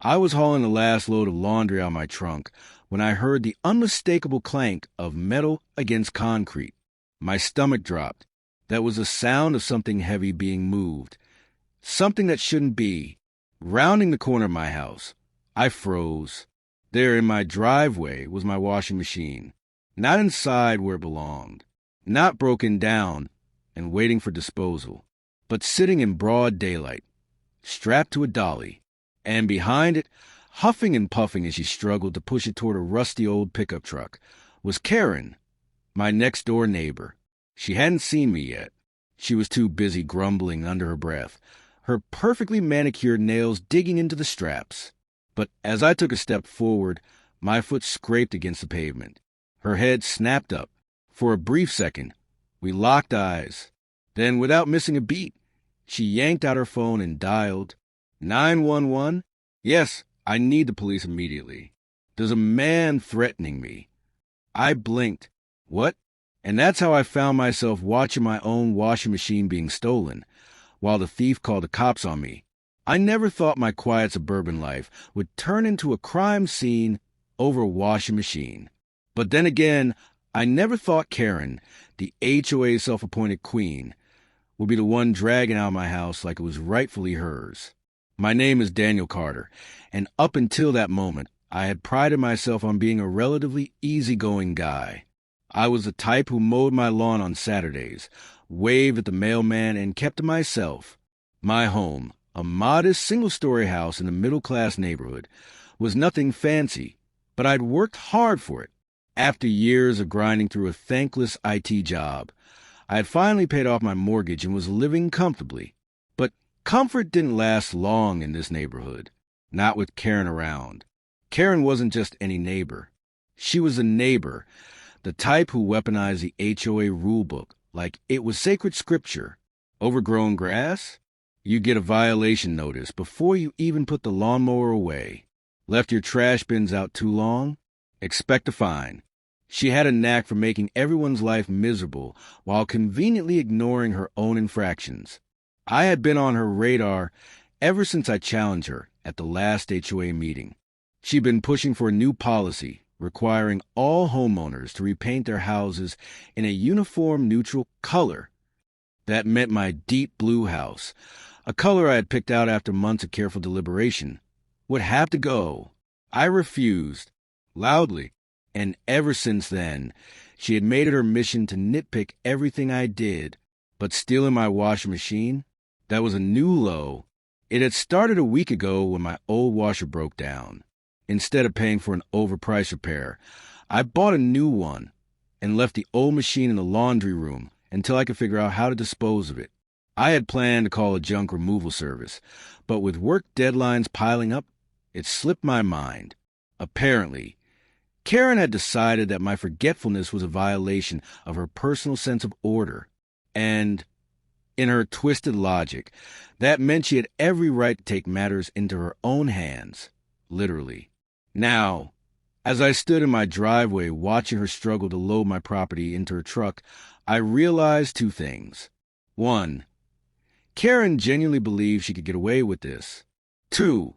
I was hauling the last load of laundry out of my trunk when I heard the unmistakable clank of metal against concrete. My stomach dropped. That was the sound of something heavy being moved. Something that shouldn't be. Rounding the corner of my house, I froze. There in my driveway was my washing machine. Not inside where it belonged. Not broken down and waiting for disposal, but sitting in broad daylight, strapped to a dolly. And behind it, huffing and puffing as she struggled to push it toward a rusty old pickup truck, was Karen, my next-door neighbor. She hadn't seen me yet. She was too busy grumbling under her breath, her perfectly manicured nails digging into the straps. But as I took a step forward, my foot scraped against the pavement. Her head snapped up. For a brief second, we locked eyes. Then, without missing a beat, she yanked out her phone and dialed 911? Yes, I need the police immediately. There's a man threatening me. I blinked. What? And that's how I found myself watching my own washing machine being stolen, while the thief called the cops on me. I never thought my quiet suburban life would turn into a crime scene over a washing machine. But then again, I never thought Karen, the HOA self-appointed queen, would be the one dragging out my house like it was rightfully hers. My name is Daniel Carter, and up until that moment, I had prided myself on being a relatively easygoing guy. I was the type who mowed my lawn on Saturdays, waved at the mailman, and kept to myself. My home, a modest single-story house in a middle-class neighborhood, was nothing fancy, but I'd worked hard for it. After years of grinding through a thankless IT job, I had finally paid off my mortgage and was living comfortably. But comfort didn't last long in this neighborhood, not with Karen around. Karen wasn't just any neighbor. She was a neighbor, the type who weaponized the HOA rulebook like it was sacred scripture. Overgrown grass? You get a violation notice before you even put the lawnmower away. Left your trash bins out too long? Expect a fine. She had a knack for making everyone's life miserable while conveniently ignoring her own infractions. I had been on her radar ever since I challenged her at the last HOA meeting. She'd been pushing for a new policy requiring all homeowners to repaint their houses in a uniform neutral color. That meant my deep blue house, a color I had picked out after months of careful deliberation, would have to go. I refused, loudly, and ever since then, she had made it her mission to nitpick everything I did. But stealing my washing machine? That was a new low. It had started a week ago when my old washer broke down. Instead of paying for an overpriced repair, I bought a new one and left the old machine in the laundry room until I could figure out how to dispose of it. I had planned to call a junk removal service, but with work deadlines piling up, it slipped my mind. Apparently, Karen had decided that my forgetfulness was a violation of her personal sense of order, and, in her twisted logic, that meant she had every right to take matters into her own hands, literally. Now, as I stood in my driveway watching her struggle to load my property into her truck, I realized two things. One, Karen genuinely believed she could get away with this. Two,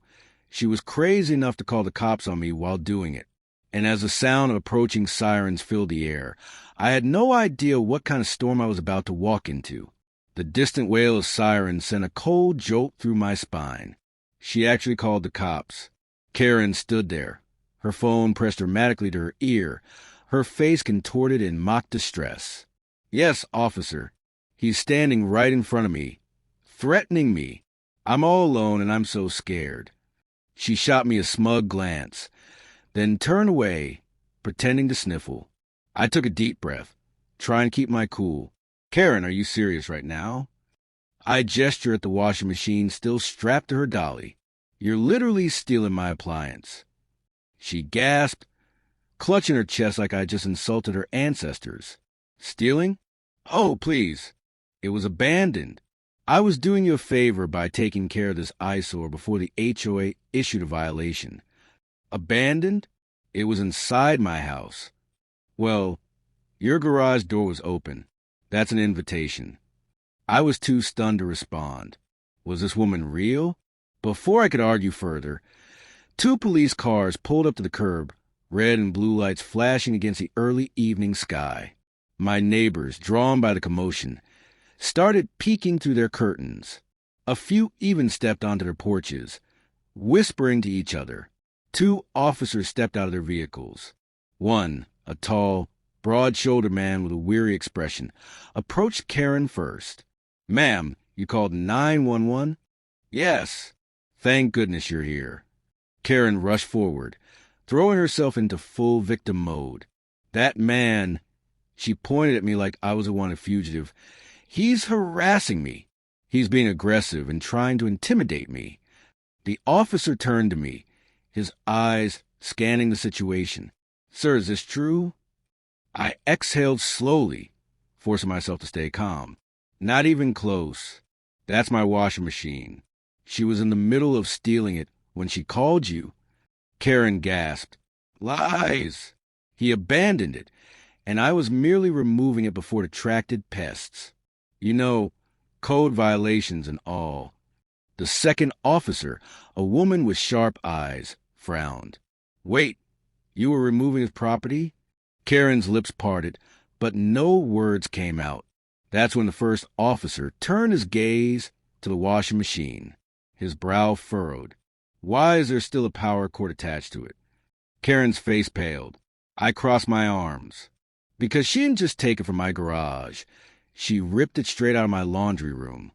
she was crazy enough to call the cops on me while doing it. And as the sound of approaching sirens filled the air, I had no idea what kind of storm I was about to walk into. The distant wail of sirens sent a cold jolt through my spine. She actually called the cops. Karen stood there, her phone pressed dramatically to her ear, her face contorted in mock distress. Yes, officer, he's standing right in front of me, threatening me. I'm all alone and I'm so scared. She shot me a smug glance, then turned away, pretending to sniffle. I took a deep breath, trying to keep my cool. Karen, are you serious right now? I gestured at the washing machine still strapped to her dolly. You're literally stealing my appliance. She gasped, clutching her chest like I just insulted her ancestors. Stealing? Oh, please. It was abandoned. I was doing you a favor by taking care of this eyesore before the HOA issued a violation. Abandoned? It was inside my house. Well, your garage door was open. That's an invitation. I was too stunned to respond. Was this woman real? Before I could argue further, Two police cars pulled up to the curb, red and blue lights flashing against the early evening sky. My neighbors, drawn by the commotion, started peeking through their curtains. A few even stepped onto their porches, whispering to each other. Two officers stepped out of their vehicles. One, a tall, broad-shouldered man with a weary expression, approached Karen first. "Ma'am, you called 911? "Yes." "Thank goodness you're here." Karen rushed forward, throwing herself into full victim mode. "That man," she pointed at me like I was a wanted fugitive, "he's harassing me. He's being aggressive and trying to intimidate me." The officer turned to me, his eyes scanning the situation. "Sir, is this true?" I exhaled slowly, forcing myself to stay calm. "Not even close. That's my washing machine. She was in the middle of stealing it when she called you." Karen gasped. "Lies! He abandoned it, and I was merely removing it before it attracted pests. You know, code violations and all." The second officer, a woman with sharp eyes, frowned. "Wait, you were removing his property?" Karen's lips parted, but no words came out. That's when the first officer turned his gaze to the washing machine, his brow furrowed. "Why is there still a power cord attached to it?" Karen's face paled. I crossed my arms. "Because she didn't just take it from my garage. She ripped it straight out of my laundry room."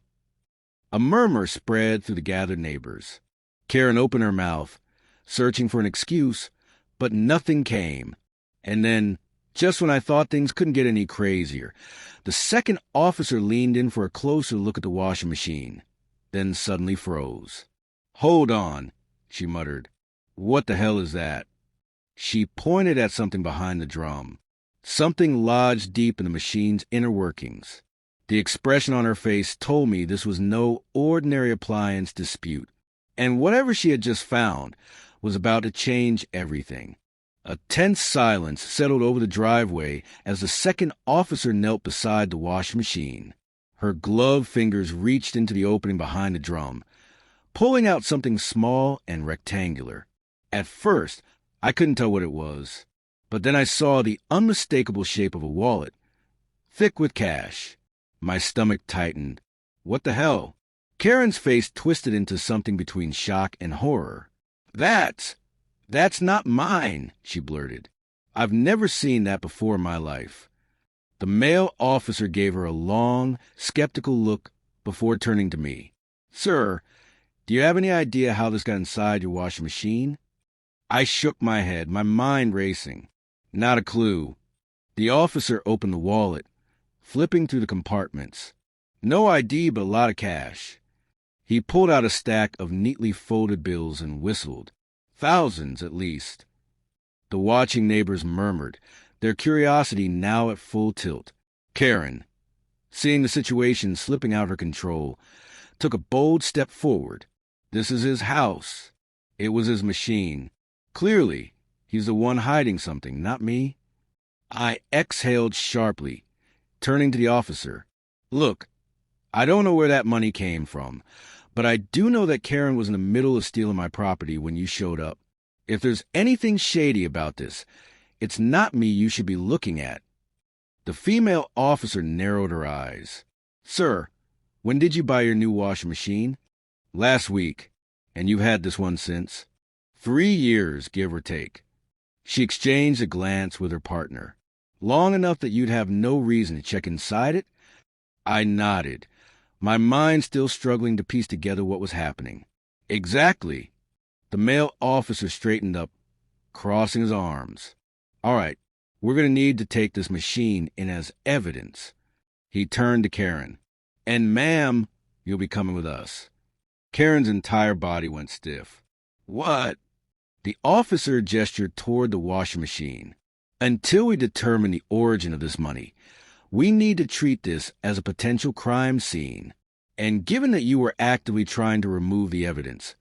A murmur spread through the gathered neighbors. Karen opened her mouth, searching for an excuse, but nothing came. And then, just when I thought things couldn't get any crazier, the second officer leaned in for a closer look at the washing machine, then suddenly froze. "Hold on," she muttered. "What the hell is that?" She pointed at something behind the drum, something lodged deep in the machine's inner workings. The expression on her face told me this was no ordinary appliance dispute, and whatever she had just found was about to change everything. A tense silence settled over the driveway as the second officer knelt beside the washing machine. Her gloved fingers reached into the opening behind the drum, pulling out something small and rectangular. At first, I couldn't tell what it was, but then I saw the unmistakable shape of a wallet, thick with cash. My stomach tightened. What the hell? Karen's face twisted into something between shock and horror. That's not mine," she blurted. "I've never seen that before in my life." The male officer gave her a long, skeptical look before turning to me. "Sir, do you have any idea how this got inside your washing machine?" I shook my head, my mind racing. "Not a clue." The officer opened the wallet, flipping through the compartments. No ID, but a lot of cash. He pulled out a stack of neatly folded bills and whistled. Thousands, at least. The watching neighbors murmured, their curiosity now at full tilt. Karen, seeing the situation slipping out of her control, took a bold step forward. This is his house. It was his machine. Clearly, he's the one hiding something, not me. I exhaled sharply, turning to the officer. "Look, I don't know where that money came from, but I do know that Karen was in the middle of stealing my property when you showed up. If there's anything shady about this, it's not me you should be looking at." The female officer narrowed her eyes. "Sir, when did you buy your new washing machine?" "Last week. And you've had this one since?" 3 years, give or take." She exchanged a glance with her partner. "Long enough that you'd have no reason to check inside it?" I nodded, my mind still struggling to piece together what was happening. "Exactly." The male officer straightened up, crossing his arms. "All right, we're going to need to take this machine in as evidence." He turned to Karen. "And ma'am, you'll be coming with us." Karen's entire body went stiff. "What?" The officer gestured toward the washing machine. "Until we determine the origin of this money, we need to treat this as a potential crime scene. And given that you were actively trying to remove the evidence,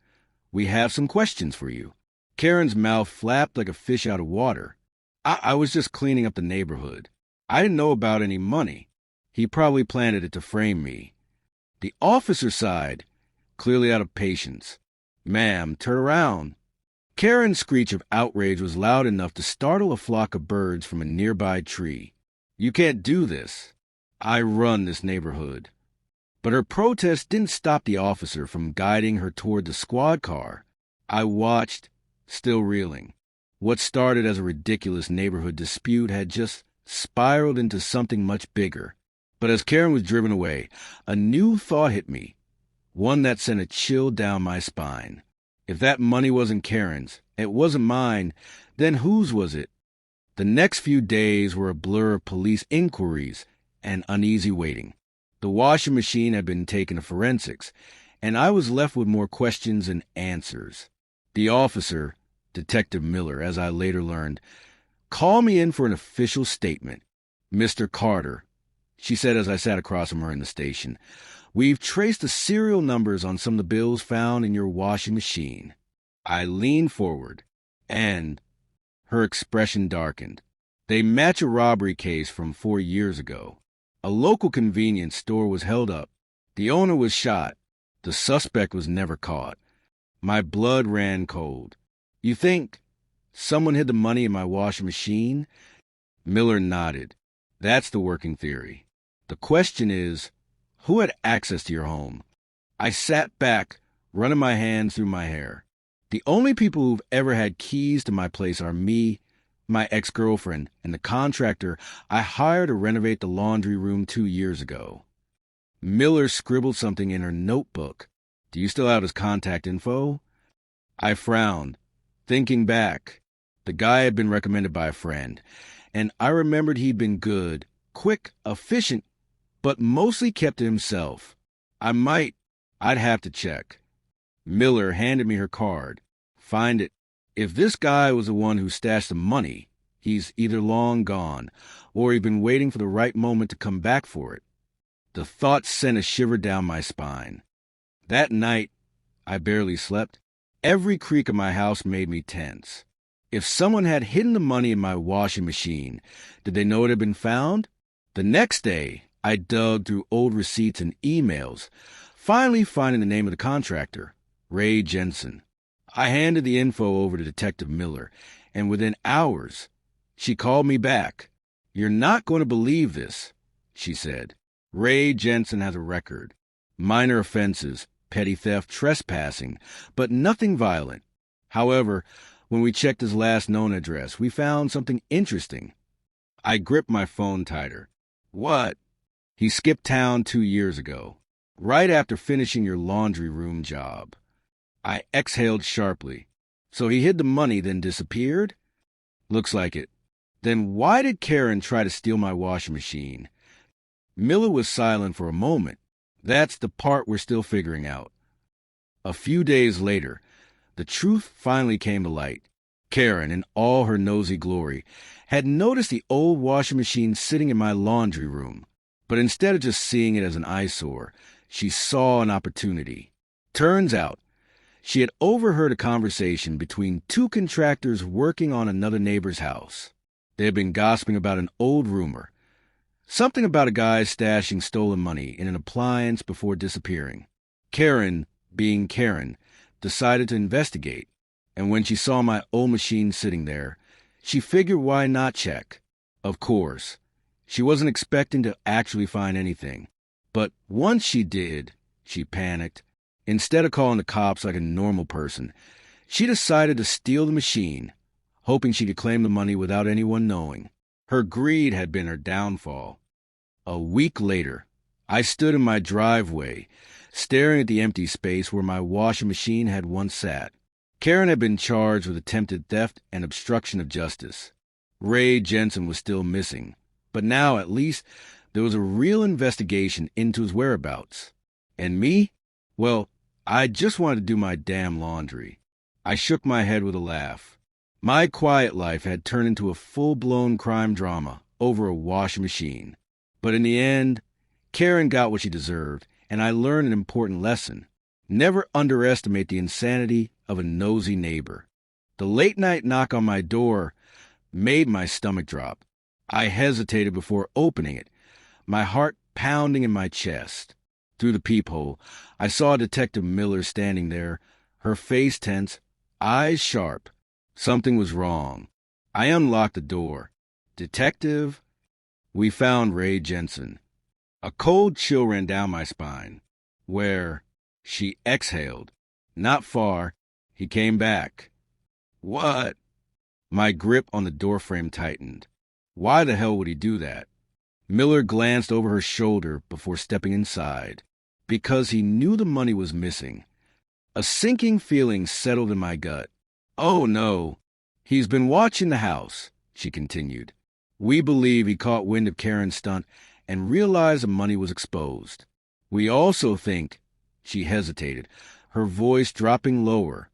we have some questions for you." Karen's mouth flapped like a fish out of water. I was just cleaning up the neighborhood. I didn't know about any money. He probably planted it to frame me." The officer sighed, clearly out of patience. "Ma'am, turn around." Karen's screech of outrage was loud enough to startle a flock of birds from a nearby tree. "You can't do this. I run this neighborhood." But her protest didn't stop the officer from guiding her toward the squad car. I watched, still reeling. What started as a ridiculous neighborhood dispute had just spiraled into something much bigger. But as Karen was driven away, a new thought hit me, one that sent a chill down my spine. If that money wasn't Karen's, it wasn't mine, then whose was it? The next few days were a blur of police inquiries and uneasy waiting. The washing machine had been taken to forensics, and I was left with more questions than answers. The officer, Detective Miller, as I later learned, called me in for an official statement. "Mr. Carter," she said as I sat across from her in the station, "we've traced the serial numbers on some of the bills found in your washing machine." I leaned forward, and her expression darkened. "They match a robbery case from 4 years ago. A local convenience store was held up. The owner was shot. The suspect was never caught." My blood ran cold. "You think someone hid the money in my washing machine?" Miller nodded. "That's the working theory. The question is, who had access to your home?" I sat back, running my hands through my hair. "The only people who've ever had keys to my place are me, my ex-girlfriend, and the contractor I hired to renovate the laundry room 2 years ago." Miller scribbled something in her notebook. "Do you still have his contact info?" I frowned, thinking back. The guy had been recommended by a friend, and I remembered he'd been good, quick, efficient, but mostly kept to himself. I'd have to check. Miller handed me her card. "Find it. If this guy was the one who stashed the money, he's either long gone, or he's been waiting for the right moment to come back for it." The thought sent a shiver down my spine. That night, I barely slept. Every creak of my house made me tense. If someone had hidden the money in my washing machine, did they know it had been found? The next day, I dug through old receipts and emails, finally finding the name of the contractor, Ray Jensen. I handed the info over to Detective Miller, and within hours, she called me back. "You're not going to believe this," she said. "Ray Jensen has a record. Minor offenses, petty theft, trespassing, but nothing violent. However, when we checked his last known address, we found something interesting." I gripped my phone tighter. "What?" "He skipped town 2 years ago, right after finishing your laundry room job." I exhaled sharply. "So he hid the money, then disappeared?" "Looks like it." "Then why did Karen try to steal my washing machine?" Miller was silent for a moment. "That's the part we're still figuring out." A few days later, the truth finally came to light. Karen, in all her nosy glory, had noticed the old washing machine sitting in my laundry room. But instead of just seeing it as an eyesore, she saw an opportunity. Turns out, she had overheard a conversation between 2 contractors working on another neighbor's house. They had been gossiping about an old rumor. Something about a guy stashing stolen money in an appliance before disappearing. Karen, being Karen, decided to investigate. And when she saw my old machine sitting there, she figured why not check. Of course, she wasn't expecting to actually find anything. But once she did, she panicked. Instead of calling the cops like a normal person, she decided to steal the machine, hoping she could claim the money without anyone knowing. Her greed had been her downfall. A week later, I stood in my driveway, staring at the empty space where my washing machine had once sat. Karen had been charged with attempted theft and obstruction of justice. Ray Jensen was still missing, but now at least there was a real investigation into his whereabouts. And me? Well, I just wanted to do my damn laundry. I shook my head with a laugh. My quiet life had turned into a full-blown crime drama over a washing machine. But in the end, Karen got what she deserved, and I learned an important lesson. Never underestimate the insanity of a nosy neighbor. The late-night knock on my door made my stomach drop. I hesitated before opening it, my heart pounding in my chest. Through the peephole, I saw Detective Miller standing there, her face tense, eyes sharp. Something was wrong. I unlocked the door. Detective? We found Ray Jensen. A cold chill ran down my spine. Where? She exhaled. Not far. He came back. What? My grip on the doorframe tightened. Why the hell would he do that? Miller glanced over her shoulder before stepping inside. Because he knew the money was missing. A sinking feeling settled in my gut. Oh, no. He's been watching the house, she continued. We believe he caught wind of Karen's stunt and realized the money was exposed. We also think, she hesitated, her voice dropping lower,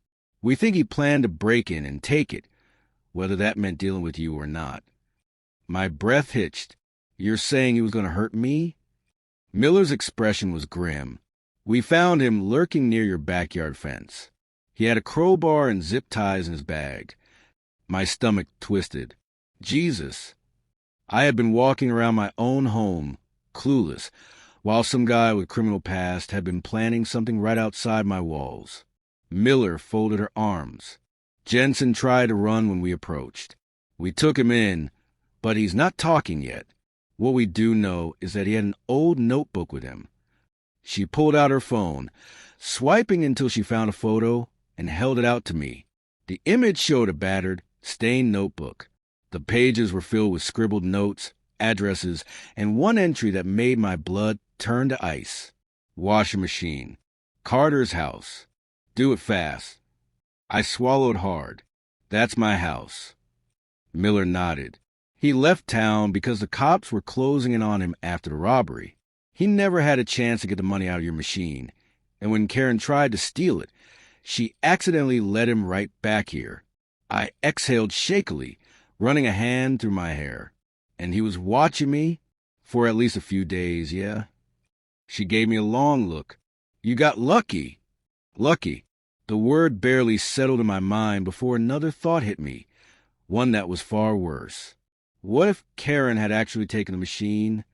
we think he planned to break in and take it, whether that meant dealing with you or not. My breath hitched. You're saying he was going to hurt me? Miller's expression was grim. We found him lurking near your backyard fence. He had a crowbar and zip ties in his bag. My stomach twisted. Jesus. I had been walking around my own home, clueless, while some guy with criminal past had been planning something right outside my walls. Miller folded her arms. Jensen tried to run when we approached. We took him in, but he's not talking yet. What we do know is that he had an old notebook with him. She pulled out her phone, swiping until she found a photo, and held it out to me. The image showed a battered, stained notebook. The pages were filled with scribbled notes, addresses, and one entry that made my blood turn to ice. Washing machine. Carter's house. Do it fast. I swallowed hard. That's my house. Miller nodded. He left town because the cops were closing in on him after the robbery. He never had a chance to get the money out of your machine, and when Karen tried to steal it, she accidentally led him right back here. I exhaled shakily, running a hand through my hair. And he was watching me for at least a few days, yeah? She gave me a long look. You got lucky. Lucky. The word barely settled in my mind before another thought hit me, one that was far worse. What if Karen had actually taken the machine?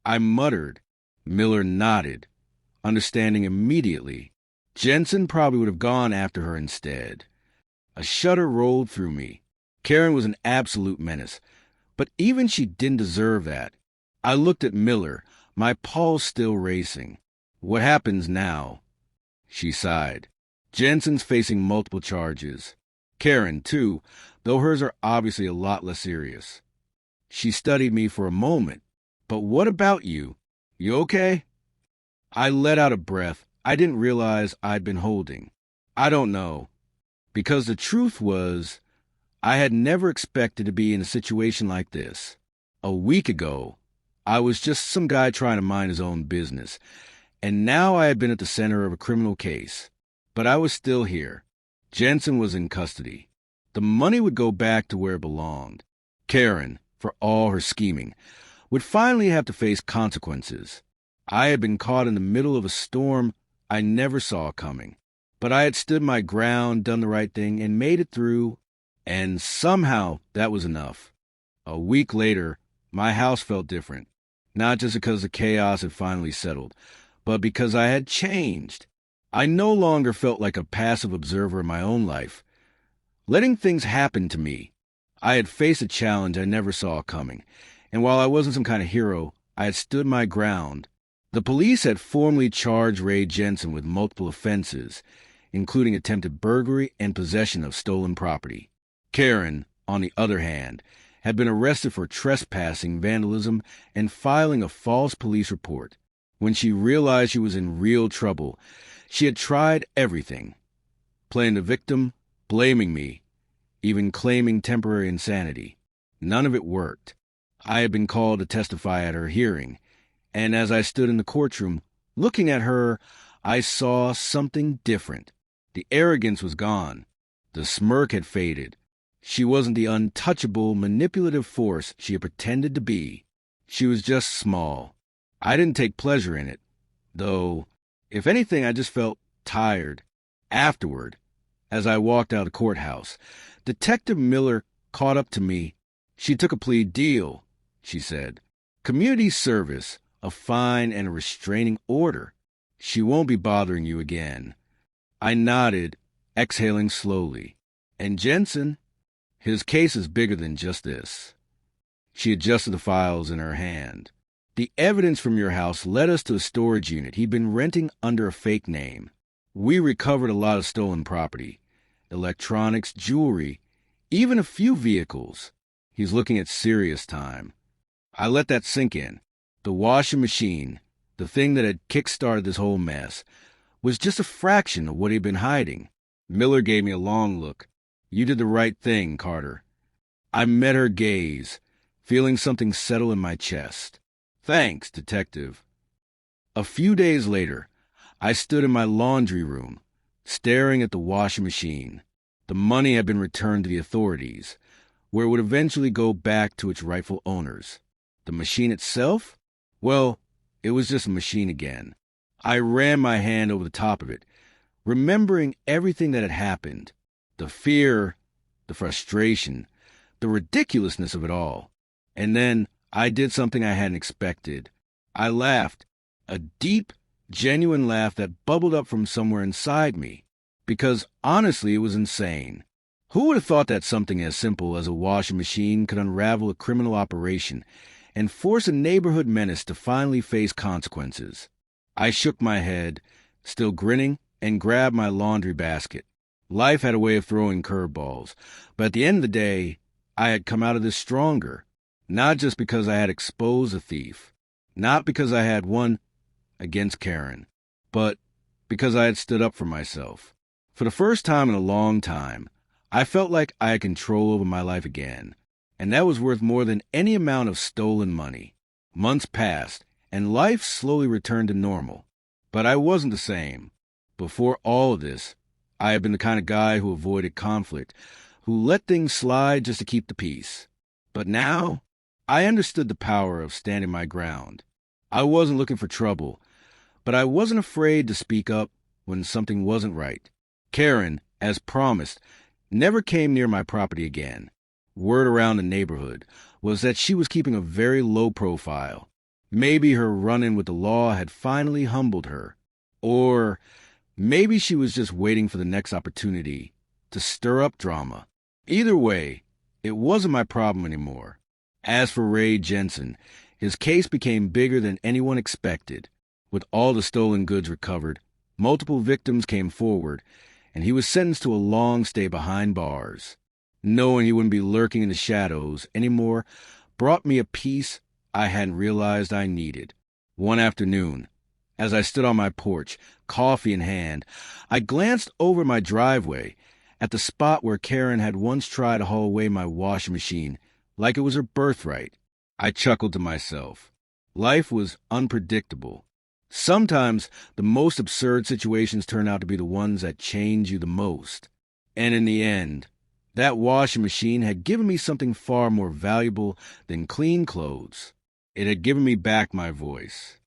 I muttered. Miller nodded, understanding immediately. Jensen probably would have gone after her instead. A shudder rolled through me. Karen was an absolute menace, but even she didn't deserve that. I looked at Miller, my pulse still racing. What happens now? She sighed. Jensen's facing multiple charges. Karen, too, though hers are obviously a lot less serious. She studied me for a moment. But what about you? You okay? I let out a breath I didn't realize I'd been holding. I don't know. Because the truth was, I had never expected to be in a situation like this. A week ago, I was just some guy trying to mind his own business, and now I had been at the center of a criminal case. But I was still here. Jensen was in custody. The money would go back to where it belonged. Karen, for all her scheming, would finally have to face consequences. I had been caught in the middle of a storm I never saw coming. But I had stood my ground, done the right thing, and made it through, and somehow that was enough. A week later, my house felt different, not just because the chaos had finally settled, but because I had changed. I no longer felt like a passive observer in my own life, letting things happen to me. I had faced a challenge I never saw coming, and while I wasn't some kind of hero, I had stood my ground. The police had formally charged Ray Jensen with multiple offenses, including attempted burglary and possession of stolen property. Karen, on the other hand, had been arrested for trespassing, vandalism, and filing a false police report. When she realized she was in real trouble, she had tried everything. Playing the victim, blaming me, even claiming temporary insanity. None of it worked. I had been called to testify at her hearing, and as I stood in the courtroom, looking at her, I saw something different. The arrogance was gone. The smirk had faded. She wasn't the untouchable, manipulative force she had pretended to be. She was just small. I didn't take pleasure in it, though, if anything, I just felt tired. Afterward, as I walked out of the courthouse, Detective Miller caught up to me. She took a plea deal, she said. Community service, a fine, and a restraining order. She won't be bothering you again. I nodded, exhaling slowly. And Jensen, his case is bigger than just this. She adjusted the files in her hand. The evidence from your house led us to a storage unit he'd been renting under a fake name. We recovered a lot of stolen property. Electronics, jewelry, even a few vehicles. He's looking at serious time. I let that sink in. The washing machine, the thing that had kick-started this whole mess, was just a fraction of what he'd been hiding. Miller gave me a long look. You did the right thing, Carter. I met her gaze, feeling something settle in my chest. Thanks, Detective. A few days later, I stood in my laundry room, staring at the washing machine. The money had been returned to the authorities, where it would eventually go back to its rightful owners. The machine itself? Well, it was just a machine again. I ran my hand over the top of it, remembering everything that had happened. The fear, the frustration, the ridiculousness of it all. And then I did something I hadn't expected. I laughed, a deep, genuine laugh that bubbled up from somewhere inside me. Because honestly, it was insane. Who would have thought that something as simple as a washing machine could unravel a criminal operation and force a neighborhood menace to finally face consequences? I shook my head, still grinning, and grabbed my laundry basket. Life had a way of throwing curveballs, but at the end of the day, I had come out of this stronger. Not just because I had exposed a thief, not because I had won against Karen, but because I had stood up for myself. For the first time in a long time, I felt like I had control over my life again, and that was worth more than any amount of stolen money. Months passed, and life slowly returned to normal. But I wasn't the same. Before all of this, I had been the kind of guy who avoided conflict, who let things slide just to keep the peace. But now, I understood the power of standing my ground. I wasn't looking for trouble, but I wasn't afraid to speak up when something wasn't right. Karen, as promised, never came near my property again. Word around the neighborhood was that she was keeping a very low profile. Maybe her run-in with the law had finally humbled her. Or maybe she was just waiting for the next opportunity to stir up drama. Either way, it wasn't my problem anymore. As for Ray Jensen, his case became bigger than anyone expected. With all the stolen goods recovered, multiple victims came forward, and he was sentenced to a long stay behind bars. Knowing he wouldn't be lurking in the shadows anymore brought me a peace I hadn't realized I needed. One afternoon, as I stood on my porch, coffee in hand, I glanced over my driveway at the spot where Karen had once tried to haul away my washing machine like it was her birthright. I chuckled to myself. Life was unpredictable. Sometimes the most absurd situations turn out to be the ones that change you the most. And in the end, that washing machine had given me something far more valuable than clean clothes. It had given me back my voice.